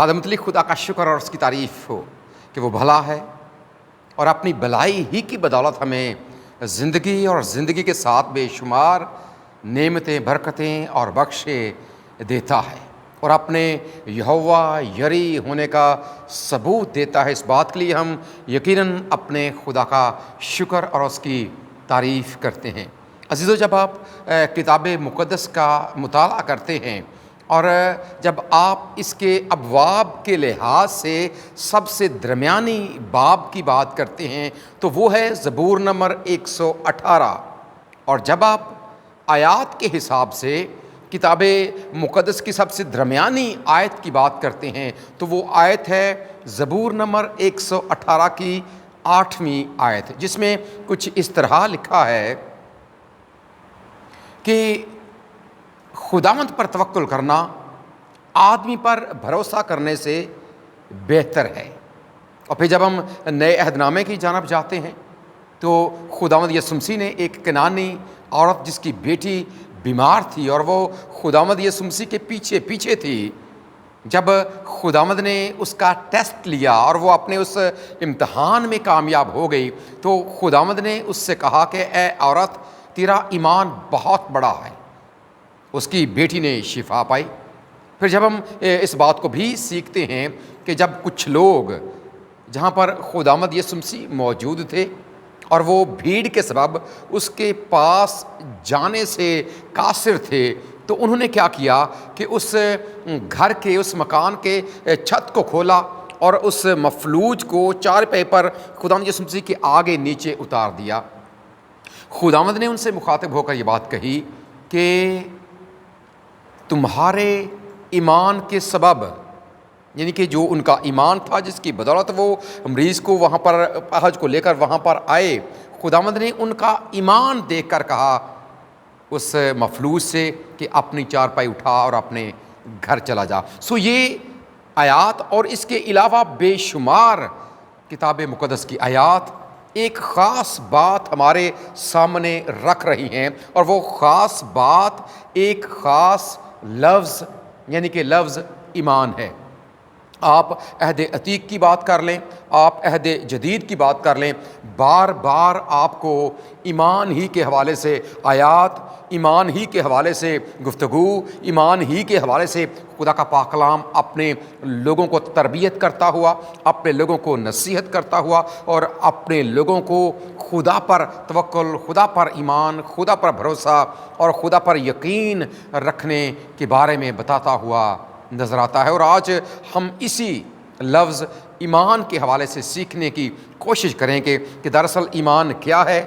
خادم مطلق خدا کا شکر اور اس کی تعریف ہو کہ وہ بھلا ہے اور اپنی بھلائی ہی کی بدولت ہمیں زندگی اور زندگی کے ساتھ بے شمار نعمتیں، برکتیں اور بخشے دیتا ہے، اور اپنے یہوہ یری ہونے کا ثبوت دیتا ہے۔ اس بات کے لیے ہم یقیناً اپنے خدا کا شکر اور اس کی تعریف کرتے ہیں۔ عزیزو، جب آپ کتاب مقدس کا مطالعہ کرتے ہیں اور جب آپ اس کے ابواب کے لحاظ سے سب سے درمیانی باب کی بات کرتے ہیں تو وہ ہے زبور نمبر 118، اور جب آپ آیات کے حساب سے کتاب مقدس کی سب سے درمیانی آیت کی بات کرتے ہیں تو وہ آیت ہے زبور نمبر 118 کی 8ویں آیت، جس میں کچھ اس طرح لکھا ہے کہ خداوند پر توکل کرنا آدمی پر بھروسہ کرنے سے بہتر ہے۔ اور پھر جب ہم نئے عہد نامے کی جانب جاتے ہیں تو خداوند یسوع مسیح نے ایک کنعانی عورت جس کی بیٹی بیمار تھی اور وہ خداوند یسوع مسیح کے پیچھے تھی، جب خداوند نے اس کا ٹیسٹ لیا اور وہ اپنے اس امتحان میں کامیاب ہو گئی تو خداوند نے اس سے کہا کہ اے عورت، تیرا ایمان بہت بڑا ہے۔ اس کی بیٹی نے شفا پائی۔ پھر جب ہم اس بات کو بھی سیکھتے ہیں کہ جب کچھ لوگ جہاں پر خداوند یسوع مسیح موجود تھے اور وہ بھیڑ کے سبب اس کے پاس جانے سے قاصر تھے تو انہوں نے کیا کیا کہ اس گھر کے، اس مکان کے چھت کو کھولا اور اس مفلوج کو چارپائی پر خداوند یسوع مسیح کے آگے نیچے اتار دیا۔ خداوند نے ان سے مخاطب ہو کر یہ بات کہی کہ تمہارے ایمان کے سبب، یعنی کہ جو ان کا ایمان تھا جس کی بدولت وہ مریض کو وہاں پر حج کو لے کر وہاں پر آئے، خداوند نے ان کا ایمان دیکھ کر کہا اس مفلوج سے کہ اپنی چارپائی اٹھا اور اپنے گھر چلا جا۔ یہ آیات اور اس کے علاوہ بے شمار کتاب مقدس کی آیات ایک خاص بات ہمارے سامنے رکھ رہی ہیں، اور وہ خاص بات ایک خاص لفظ یعنی کہ لفظ ایمان ہے۔ آپ عہد عتیق کی بات کر لیں، آپ عہد جدید کی بات کر لیں، بار بار آپ کو ایمان ہی کے حوالے سے آیات، ایمان ہی کے حوالے سے گفتگو، ایمان ہی کے حوالے سے خدا کا پاک کلام اپنے لوگوں کو تربیت کرتا ہوا، اپنے لوگوں کو نصیحت کرتا ہوا اور اپنے لوگوں کو خدا پر توکل، خدا پر ایمان، خدا پر بھروسہ اور خدا پر یقین رکھنے کے بارے میں بتاتا ہوا نظر آتا ہے۔ اور آج ہم اسی لفظ ایمان کے حوالے سے سیکھنے کی کوشش کریں کہ دراصل ایمان کیا ہے،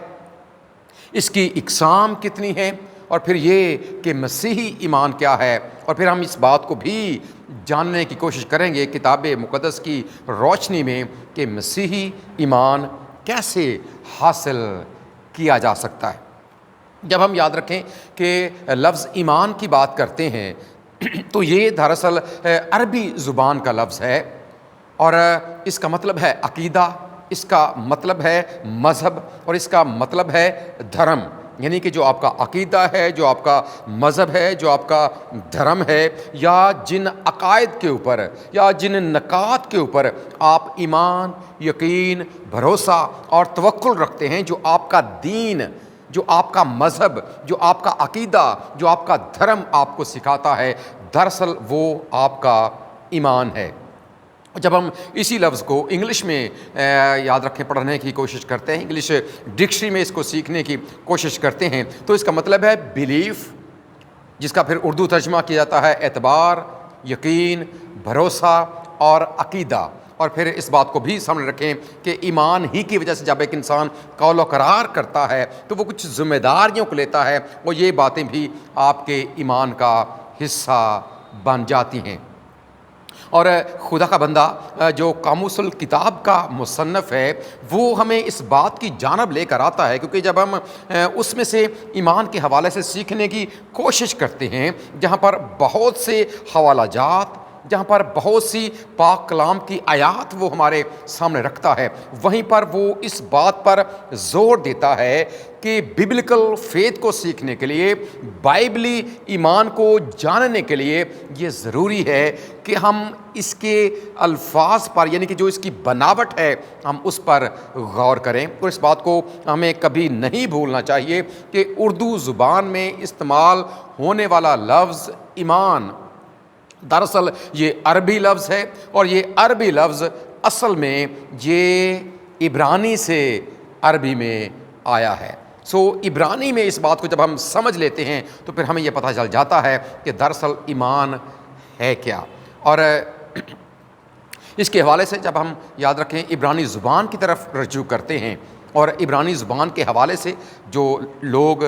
اس کی اقسام کتنی ہیں، اور پھر یہ کہ مسیحی ایمان کیا ہے، اور پھر ہم اس بات کو بھی جاننے کی کوشش کریں گے کتاب مقدس کی روشنی میں کہ مسیحی ایمان کیسے حاصل کیا جا سکتا ہے۔ جب ہم یاد رکھیں کہ لفظ ایمان کی بات کرتے ہیں تو یہ دراصل عربی زبان کا لفظ ہے، اور اس کا مطلب ہے عقیدہ، اس کا مطلب ہے مذہب، اور اس کا مطلب ہے دھرم، یعنی کہ جو آپ کا عقیدہ ہے، جو آپ کا مذہب ہے، جو آپ کا دھرم ہے، یا جن عقائد کے اوپر یا جن نکات کے اوپر آپ ایمان، یقین، بھروسہ اور توکل رکھتے ہیں، جو آپ کا دین، جو آپ کا مذہب، جو آپ کا عقیدہ، جو آپ کا دھرم آپ کو سکھاتا ہے، دراصل وہ آپ کا ایمان ہے۔ جب ہم اسی لفظ کو انگلش میں یاد رکھیں، پڑھنے کی کوشش کرتے ہیں، انگلش ڈکشنری میں اس کو سیکھنے کی کوشش کرتے ہیں تو اس کا مطلب ہے بیلیف، جس کا پھر اردو ترجمہ کیا جاتا ہے اعتبار، یقین، بھروسہ اور عقیدہ۔ اور پھر اس بات کو بھی سامنے رکھیں کہ ایمان ہی کی وجہ سے جب ایک انسان قول و قرار کرتا ہے تو وہ کچھ ذمہ داریوں کو لیتا ہے، اور یہ باتیں بھی آپ کے ایمان کا حصہ بن جاتی ہیں۔ اور خدا کا بندہ جو قاموس الکتاب کا مصنف ہے وہ ہمیں اس بات کی جانب لے کر آتا ہے، کیونکہ جب ہم اس میں سے ایمان کے حوالے سے سیکھنے کی کوشش کرتے ہیں جہاں پر بہت سے حوالہ جات، جہاں پر بہت سی پاک کلام کی آیات وہ ہمارے سامنے رکھتا ہے، وہیں پر وہ اس بات پر زور دیتا ہے کہ ببلکل فیتھ کو سیکھنے کے لیے، بائبلی ایمان کو جاننے کے لیے یہ ضروری ہے کہ ہم اس کے الفاظ پر، یعنی کہ جو اس کی بناوٹ ہے، ہم اس پر غور کریں۔ اور اس بات کو ہمیں کبھی نہیں بھولنا چاہیے کہ اردو زبان میں استعمال ہونے والا لفظ ایمان دراصل یہ عربی لفظ ہے، اور یہ عربی لفظ اصل میں یہ عبرانی سے عربی میں آیا ہے۔ عبرانی میں اس بات کو جب ہم سمجھ لیتے ہیں تو پھر ہمیں یہ پتہ چل جاتا ہے کہ دراصل ایمان ہے کیا۔ اور اس کے حوالے سے جب ہم یاد رکھیں عبرانی زبان کی طرف رجوع کرتے ہیں، اور عبرانی زبان کے حوالے سے جو لوگ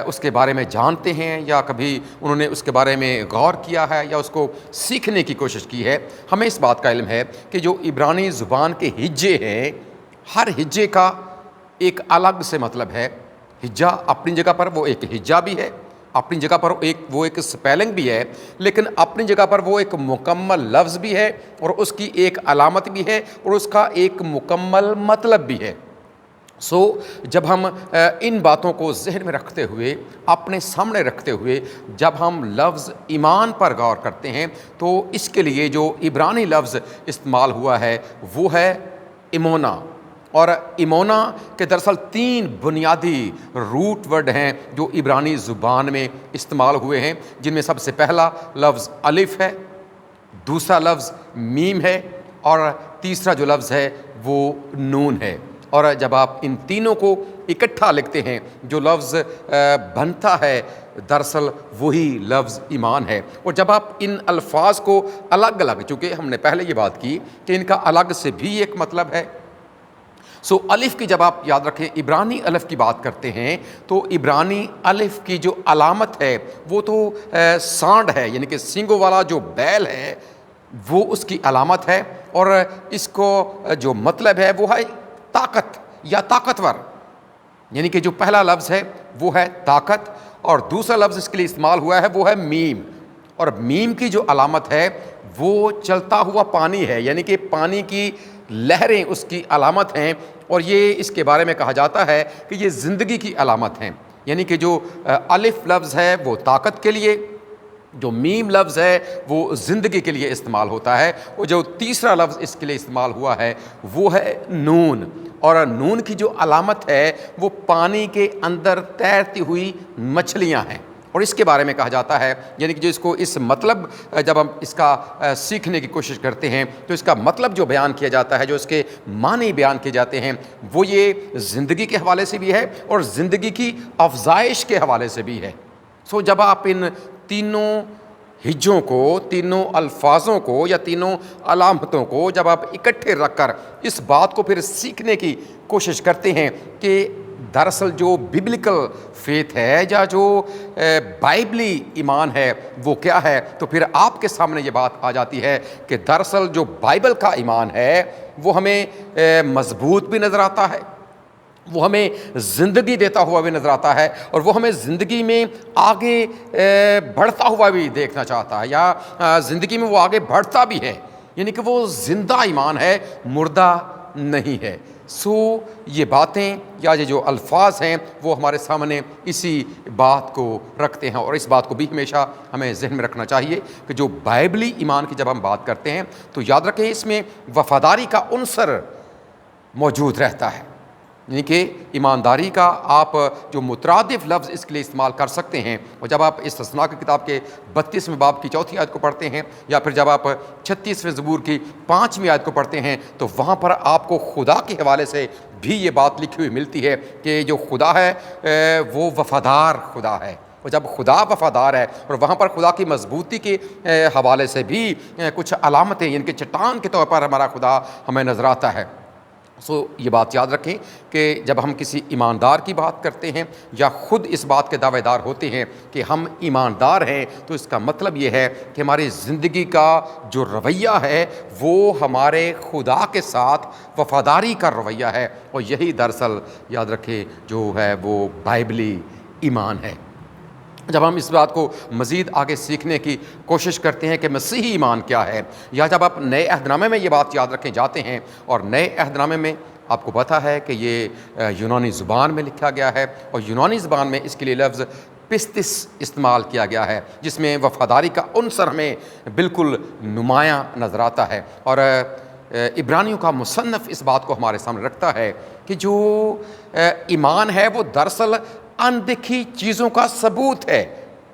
اس کے بارے میں جانتے ہیں یا کبھی انہوں نے اس کے بارے میں غور کیا ہے یا اس کو سیکھنے کی کوشش کی ہے، ہمیں اس بات کا علم ہے کہ جو عبرانی زبان کے ہجے ہیں، ہر ہجے کا ایک الگ سے مطلب ہے۔ ہجا اپنی جگہ پر وہ ایک ہجا بھی ہے، اپنی جگہ پر وہ ایک سپیلنگ بھی ہے، لیکن اپنی جگہ پر وہ ایک مکمل لفظ بھی ہے، اور اس کی ایک علامت بھی ہے، اور اس کا ایک مکمل مطلب بھی ہے۔ جب ہم ان باتوں کو ذہن میں رکھتے ہوئے، اپنے سامنے رکھتے ہوئے جب ہم لفظ ایمان پر غور کرتے ہیں تو اس کے لیے جو عبرانی لفظ استعمال ہوا ہے وہ ہے ایمونا۔ اور ایمونا کے دراصل 3 بنیادی روٹ ورڈ ہیں جو عبرانی زبان میں استعمال ہوئے ہیں، جن میں سب سے پہلا لفظ الف ہے، دوسرا لفظ میم ہے، اور تیسرا جو لفظ ہے وہ نون ہے۔ اور جب آپ ان تینوں کو اکٹھا لکھتے ہیں جو لفظ بنتا ہے دراصل وہی لفظ ایمان ہے۔ اور جب آپ ان الفاظ کو الگ الگ، چونکہ ہم نے پہلے یہ بات کی کہ ان کا الگ سے بھی ایک مطلب ہے، الف کی جب آپ یاد رکھیں عبرانی الف کی بات کرتے ہیں تو عبرانی الف کی جو علامت ہے وہ تو سانڈ ہے، یعنی کہ سینگوں والا جو بیل ہے وہ اس کی علامت ہے، اور اس کو جو مطلب ہے وہ ہے طاقت یا طاقتور، یعنی کہ جو پہلا لفظ ہے وہ ہے طاقت، اور دوسرا لفظ اس کے لیے استعمال ہوا ہے وہ ہے میم، اور میم کی جو علامت ہے وہ چلتا ہوا پانی ہے، یعنی کہ پانی کی لہریں اس کی علامت ہیں، اور یہ اس کے بارے میں کہا جاتا ہے کہ یہ زندگی کی علامت ہیں۔ یعنی کہ جو الف لفظ ہے وہ طاقت کے لیے، جو میم لفظ ہے وہ زندگی کے لیے استعمال ہوتا ہے، اور جو تیسرا لفظ اس کے لیے استعمال ہوا ہے وہ ہے نون، اور نون کی جو علامت ہے وہ پانی کے اندر تیرتی ہوئی مچھلیاں ہیں۔ اور اس کے بارے میں کہا جاتا ہے، یعنی کہ جو اس کو اس مطلب جب ہم اس کا سیکھنے کی کوشش کرتے ہیں تو اس کا مطلب جو بیان کیا جاتا ہے، جو اس کے معنی بیان کیے جاتے ہیں وہ یہ زندگی کے حوالے سے بھی ہے اور زندگی کی افزائش کے حوالے سے بھی ہے۔ جب آپ ان تینوں ہجوں کو، تینوں الفاظوں کو یا تینوں علامتوں کو جب آپ اکٹھے رکھ کر اس بات کو پھر سیکھنے کی کوشش کرتے ہیں کہ دراصل جو ببلکل فیتھ ہے یا جو بائبلی ایمان ہے وہ کیا ہے، تو پھر آپ کے سامنے یہ بات آ جاتی ہے کہ دراصل جو بائبل کا ایمان ہے وہ ہمیں مضبوط بھی نظر آتا ہے، وہ ہمیں زندگی دیتا ہوا بھی نظر آتا ہے، اور وہ ہمیں زندگی میں آگے بڑھتا ہوا بھی دیکھنا چاہتا ہے، یا زندگی میں وہ آگے بڑھتا بھی ہے، یعنی کہ وہ زندہ ایمان ہے، مردہ نہیں ہے۔ یہ باتیں یا یہ جو الفاظ ہیں وہ ہمارے سامنے اسی بات کو رکھتے ہیں، اور اس بات کو بھی ہمیشہ ہمیں ذہن میں رکھنا چاہیے کہ جو بائبلی ایمان کی جب ہم بات کرتے ہیں تو یاد رکھیں اس میں وفاداری کا عنصر موجود رہتا ہے، یعنی کہ ایمانداری کا آپ جو مترادف لفظ اس کے لیے استعمال کر سکتے ہیں، اور جب آپ استثناء کی کتاب کے 32ویں باب کی 4 آیت کو پڑھتے ہیں، یا پھر جب آپ 36ویں زبور کی 5ویں آیت کو پڑھتے ہیں تو وہاں پر آپ کو خدا کے حوالے سے بھی یہ بات لکھی ہوئی ملتی ہے کہ جو خدا ہے وہ وفادار خدا ہے، اور جب خدا وفادار ہے، اور وہاں پر خدا کی مضبوطی کے حوالے سے بھی کچھ علامتیں، یعنی کہ چٹان کے طور پر ہمارا خدا ہمیں نظر آتا ہے۔ یہ بات یاد رکھیں کہ جب ہم کسی ایماندار کی بات کرتے ہیں یا خود اس بات کے دعوے دار ہوتے ہیں کہ ہم ایماندار ہیں، تو اس کا مطلب یہ ہے کہ ہماری زندگی کا جو رویہ ہے وہ ہمارے خدا کے ساتھ وفاداری کا رویہ ہے، اور یہی دراصل یاد رکھیں جو ہے وہ بائبلی ایمان ہے۔ جب ہم اس بات کو مزید آگے سیکھنے کی کوشش کرتے ہیں کہ مسیحی ایمان کیا ہے، یا جب آپ نئے عہد نامے میں یہ بات یاد رکھیں جاتے ہیں، اور نئے عہد نامے میں آپ کو پتہ ہے کہ یہ یونانی زبان میں لکھا گیا ہے، اور یونانی زبان میں اس کے لیے لفظ پستس استعمال کیا گیا ہے، جس میں وفاداری کا عنصر ہمیں بالکل نمایاں نظر آتا ہے۔ اور عبرانیوں کا مصنف اس بات کو ہمارے سامنے رکھتا ہے کہ جو ایمان ہے وہ دراصل اندیکھی چیزوں کا ثبوت ہے،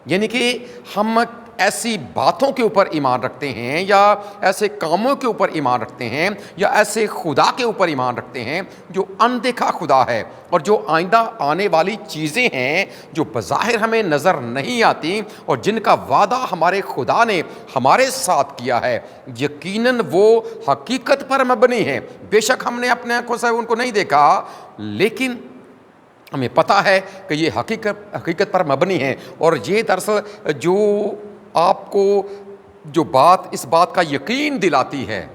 یعنی کہ ہم ایسی باتوں کے اوپر ایمان رکھتے ہیں، یا ایسے کاموں کے اوپر ایمان رکھتے ہیں، یا ایسے خدا کے اوپر ایمان رکھتے ہیں جو اندیکھا خدا ہے، اور جو آئندہ آنے والی چیزیں ہیں جو بظاہر ہمیں نظر نہیں آتی، اور جن کا وعدہ ہمارے خدا نے ہمارے ساتھ کیا ہے، یقیناً وہ حقیقت پر مبنی ہیں۔ بے شک ہم نے اپنے آنکھوں سے ان کو نہیں دیکھا، لیکن ہمیں پتہ ہے کہ یہ حقیقت پر مبنی ہے، اور یہ دراصل جو آپ کو جو بات اس بات کا یقین دلاتی ہے،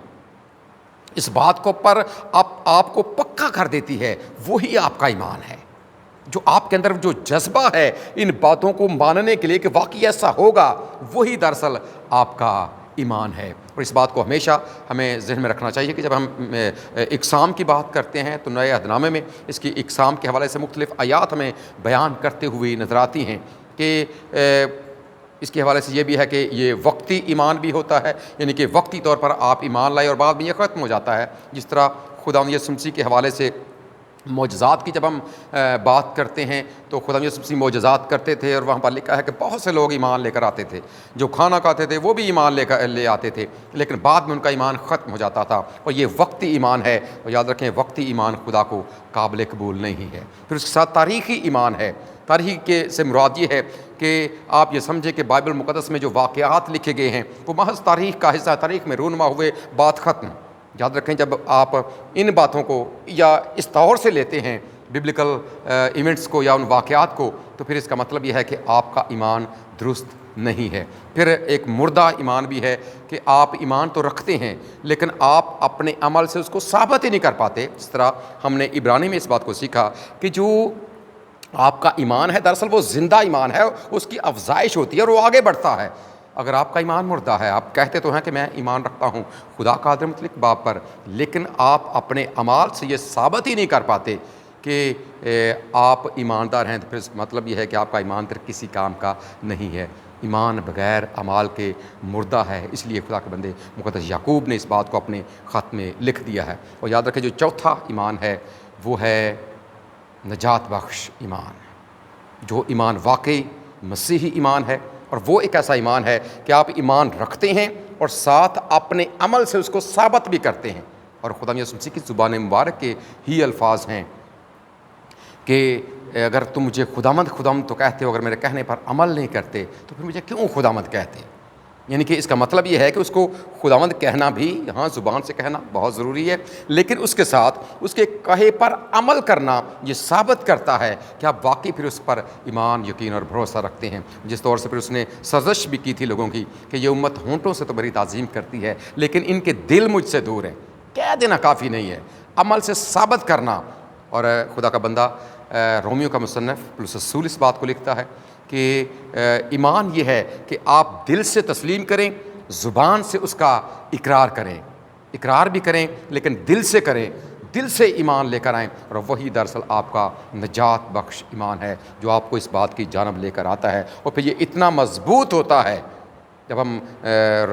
اس بات کو پر آپ کو پکا کر دیتی ہے، وہی آپ کا ایمان ہے۔ جو آپ کے اندر جو جذبہ ہے ان باتوں کو ماننے کے لیے کہ واقعی ایسا ہوگا، وہی دراصل آپ کا ایمان ہے۔ اور اس بات کو ہمیشہ ہمیں ذہن میں رکھنا چاہیے کہ جب ہم اقسام کی بات کرتے ہیں تو نئے عہد نامے میں اس کی اقسام کے حوالے سے مختلف آیات ہمیں بیان کرتے ہوئے نظر آتی ہیں کہ اس کے حوالے سے یہ بھی ہے کہ یہ وقتی ایمان بھی ہوتا ہے، یعنی کہ وقتی طور پر آپ ایمان لائے اور بعد میں یہ ختم ہو جاتا ہے۔ جس طرح خداوند یسوع مسیح کے حوالے سے معجزات کی جب ہم بات کرتے ہیں تو خداوند یسوع مسیح معجزات کرتے تھے، اور وہاں پر لکھا ہے کہ بہت سے لوگ ایمان لے کر آتے تھے، جو کھانا کھاتے تھے وہ بھی ایمان لے آتے تھے، لیکن بعد میں ان کا ایمان ختم ہو جاتا تھا، اور یہ وقتی ایمان ہے۔ اور یاد رکھیں وقتی ایمان خدا کو قابل قبول نہیں ہے۔ پھر اس کے ساتھ تاریخی ایمان ہے۔ تاریخ کے سے مراد یہ ہے کہ آپ یہ سمجھیں کہ بائبل مقدس میں جو واقعات لکھے گئے ہیں وہ محض تاریخ کا حصہ، تاریخ میں رونما ہوئے، بات ختم۔ یاد رکھیں جب آپ ان باتوں کو یا اس طور سے لیتے ہیں ببلیکل ایونٹس کو یا ان واقعات کو، تو پھر اس کا مطلب یہ ہے کہ آپ کا ایمان درست نہیں ہے۔ پھر ایک مردہ ایمان بھی ہے کہ آپ ایمان تو رکھتے ہیں لیکن آپ اپنے عمل سے اس کو ثابت ہی نہیں کر پاتے۔ جس طرح ہم نے عبرانی میں اس بات کو سیکھا کہ جو آپ کا ایمان ہے دراصل وہ زندہ ایمان ہے، اس کی افزائش ہوتی ہے اور وہ آگے بڑھتا ہے۔ اگر آپ کا ایمان مردہ ہے، آپ کہتے تو ہیں کہ میں ایمان رکھتا ہوں خدا قادر مطلق باپ پر، لیکن آپ اپنے اعمال سے یہ ثابت ہی نہیں کر پاتے کہ آپ ایماندار ہیں، تو پھر مطلب یہ ہے کہ آپ کا ایمان پھر کسی کام کا نہیں ہے۔ ایمان بغیر اعمال کے مردہ ہے، اس لیے خدا کے بندے مقدس یعقوب نے اس بات کو اپنے خط میں لکھ دیا ہے۔ اور یاد رکھیں جو چوتھا ایمان ہے وہ ہے نجات بخش ایمان، جو ایمان واقعی مسیحی ایمان ہے، اور وہ ایک ایسا ایمان ہے کہ آپ ایمان رکھتے ہیں اور ساتھ اپنے عمل سے اس کو ثابت بھی کرتے ہیں۔ اور خدا یسوع مسیح کی زبان مبارک کے ہی الفاظ ہیں کہ اگر تم مجھے خداوند خداوند تو کہتے ہو، اگر میرے کہنے پر عمل نہیں کرتے تو پھر مجھے کیوں خداوند کہتے؟ یعنی کہ اس کا مطلب یہ ہے کہ اس کو خداوند کہنا بھی، ہاں زبان سے کہنا بہت ضروری ہے، لیکن اس کے ساتھ اس کے کہے پر عمل کرنا یہ ثابت کرتا ہے کہ آپ واقعی پھر اس پر ایمان، یقین اور بھروسہ رکھتے ہیں۔ جس طور سے پھر اس نے سرزش بھی کی تھی لوگوں کی کہ یہ امت ہونٹوں سے تو بڑی تعظیم کرتی ہے لیکن ان کے دل مجھ سے دور ہیں۔ کہہ دینا کافی نہیں ہے، عمل سے ثابت کرنا۔ اور خدا کا بندہ رومیو کا مصنف پولس رسول اس بات کو لکھتا ہے کہ ایمان یہ ہے کہ آپ دل سے تسلیم کریں، زبان سے اس کا اقرار کریں، اقرار بھی کریں لیکن دل سے کریں، دل سے ایمان لے کر آئیں، اور وہی دراصل آپ کا نجات بخش ایمان ہے جو آپ کو اس بات کی جانب لے کر آتا ہے۔ اور پھر یہ اتنا مضبوط ہوتا ہے جب ہم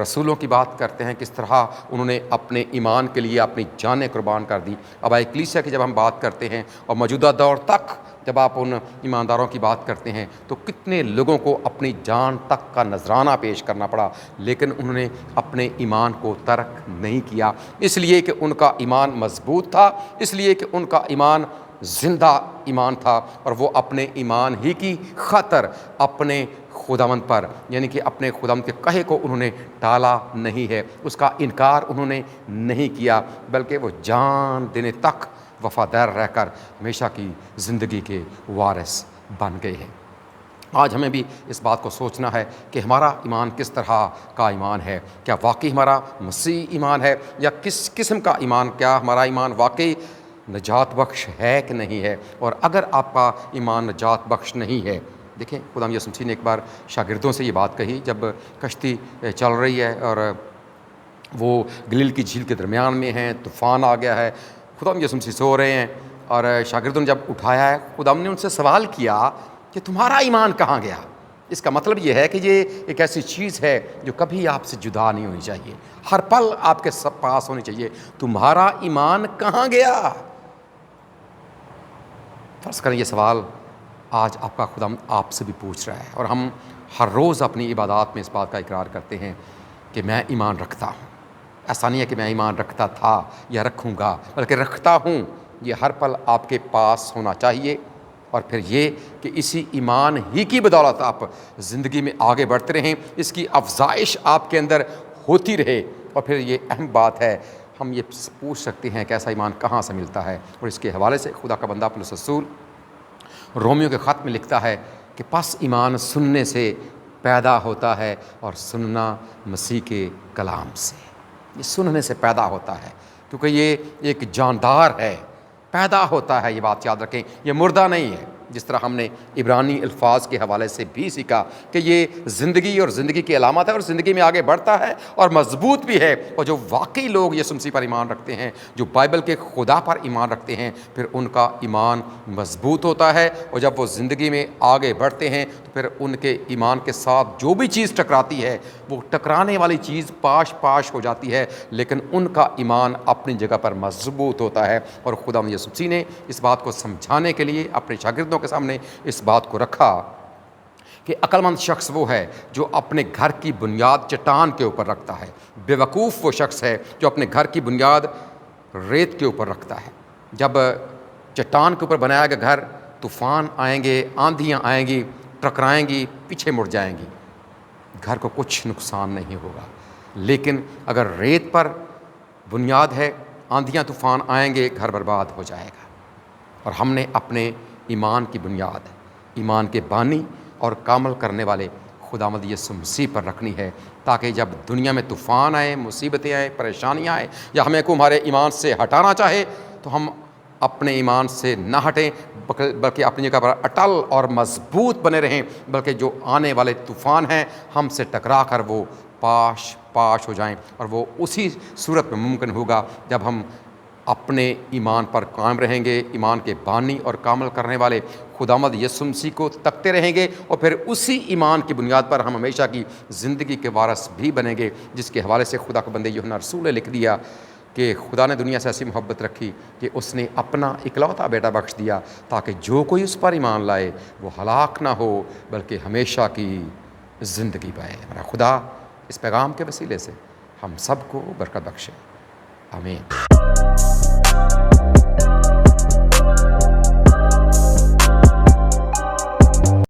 رسولوں کی بات کرتے ہیں کس طرح انہوں نے اپنے ایمان کے لیے اپنی جانیں قربان کر دی۔ اب کلیسیا کی جب ہم بات کرتے ہیں اور موجودہ دور تک جب آپ ان ایمانداروں کی بات کرتے ہیں تو کتنے لوگوں کو اپنی جان تک کا نذرانہ پیش کرنا پڑا، لیکن انہوں نے اپنے ایمان کو ترک نہیں کیا، اس لیے کہ ان کا ایمان مضبوط تھا، اس لیے کہ ان کا ایمان زندہ ایمان تھا، اور وہ اپنے ایمان ہی کی خاطر اپنے خداوند پر، یعنی کہ اپنے خداوند کے کہے کو انہوں نے ٹالا نہیں ہے، اس کا انکار انہوں نے نہیں کیا، بلکہ وہ جان دینے تک وفادار رہ کر ہمیشہ کی زندگی کے وارث بن گئے ہیں۔ آج ہمیں بھی اس بات کو سوچنا ہے کہ ہمارا ایمان کس طرح کا ایمان ہے۔ کیا واقعی ہمارا مسیح ایمان ہے، یا کس قسم کا ایمان؟ کیا ہمارا ایمان واقعی نجات بخش ہے کہ نہیں ہے؟ اور اگر آپ کا ایمان نجات بخش نہیں ہے دیکھیں خدا یسوع مسیح نے ایک بار شاگردوں سے یہ بات کہی جب کشتی چل رہی ہے اور وہ گلیل کی جھیل کے درمیان میں ہیں، طوفان آ گیا ہے، خدا یسوع مسیح سو رہے ہیں اور شاگردوں نے جب اٹھایا ہے، خدا نے ان سے سوال کیا کہ تمہارا ایمان کہاں گیا؟ اس کا مطلب یہ ہے کہ یہ ایک ایسی چیز ہے جو کبھی آپ سے جدا نہیں ہونی چاہیے، ہر پل آپ کے پاس ہونی چاہیے۔ تمہارا ایمان کہاں گیا؟ فرض کریں یہ سوال آج آپ کا خدا آپ سے بھی پوچھ رہا ہے، اور ہم ہر روز اپنی عبادات میں اس بات کا اقرار کرتے ہیں کہ میں ایمان رکھتا ہوں۔ ایسا نہیں ہے کہ میں ایمان رکھتا تھا یا رکھوں گا، بلکہ رکھتا ہوں۔ یہ ہر پل آپ کے پاس ہونا چاہیے، اور پھر یہ کہ اسی ایمان ہی کی بدولت آپ زندگی میں آگے بڑھتے رہیں، اس کی افزائش آپ کے اندر ہوتی رہے۔ اور پھر یہ اہم بات ہے، ہم یہ پوچھ سکتے ہیں کہ ایسا ایمان کہاں سے ملتا ہے، اور اس کے حوالے سے خدا کا بندہ پولس رسول رومیو کے خط میں لکھتا ہے کہ پس ایمان سننے سے پیدا ہوتا ہے، اور سننا مسیح کے کلام سے۔ یہ سننے سے پیدا ہوتا ہے، کیونکہ یہ ایک جاندار ہے، پیدا ہوتا ہے۔ یہ بات یاد رکھیں، یہ مردہ نہیں ہے، جس طرح ہم نے عبرانی الفاظ کے حوالے سے بھی سیکھا کہ یہ زندگی اور زندگی کی علامت ہے، اور زندگی میں آگے بڑھتا ہے اور مضبوط بھی ہے۔ اور جو واقعی لوگ یسوع مسیح پر ایمان رکھتے ہیں، جو بائبل کے خدا پر ایمان رکھتے ہیں، پھر ان کا ایمان مضبوط ہوتا ہے، اور جب وہ زندگی میں آگے بڑھتے ہیں تو پھر ان کے ایمان کے ساتھ جو بھی چیز ٹکراتی ہے، وہ ٹکرانے والی چیز پاش پاش ہو جاتی ہے، لیکن ان کا ایمان اپنی جگہ پر مضبوط ہوتا ہے۔ اور خدا یسوع مسیح نے اس بات کو سمجھانے کے لیے اپنے شاگردوں کے سامنے اس بات کو رکھا کہ عقل مند شخص وہ ہے جو اپنے گھر کی بنیاد چٹان کے اوپر رکھتا ہے، بے وقوف وہ شخص ہے جو اپنے گھر کی بنیاد ریت کے اوپر رکھتا ہے۔ جب چٹان کے اوپر بنایا گیا گھر، طوفان آئیں گے، آندھیاں آئیں گی، ٹکرائیں گی، پیچھے مڑ جائیں گی، گھر کو کچھ نقصان نہیں ہوگا۔ لیکن اگر ریت پر بنیاد ہے، آندھیاں طوفان آئیں گے، گھر برباد ہو جائے گا۔ اور ہم نے اپنے ایمان کی بنیاد ایمان کے بانی اور کامل کرنے والے خداوند یسوع مسیح پر رکھنی ہے، تاکہ جب دنیا میں طوفان آئیں، مصیبتیں آئیں، پریشانیاں آئیں، یا ہمیں کو ہمارے ایمان سے ہٹانا چاہے، تو ہم اپنے ایمان سے نہ ہٹیں، بلکہ اپنی جگہ پر اٹل اور مضبوط بنے رہیں، بلکہ جو آنے والے طوفان ہیں ہم سے ٹکرا کر وہ پاش پاش ہو جائیں۔ اور وہ اسی صورت میں ممکن ہوگا جب ہم اپنے ایمان پر قائم رہیں گے، ایمان کے بانی اور کامل کرنے والے خداوند یسوع مسیح کو تکتے رہیں گے، اور پھر اسی ایمان کی بنیاد پر ہم ہمیشہ کی زندگی کے وارث بھی بنیں گے، جس کے حوالے سے خدا کے بندے یوحنا رسول نے لکھ دیا کہ خدا نے دنیا سے ایسی محبت رکھی کہ اس نے اپنا اکلوتا بیٹا بخش دیا، تاکہ جو کوئی اس پر ایمان لائے وہ ہلاک نہ ہو بلکہ ہمیشہ کی زندگی پائے۔ ہمارا خدا اس پیغام کے وسیلے سے ہم سب کو برکت بخشے، آمین۔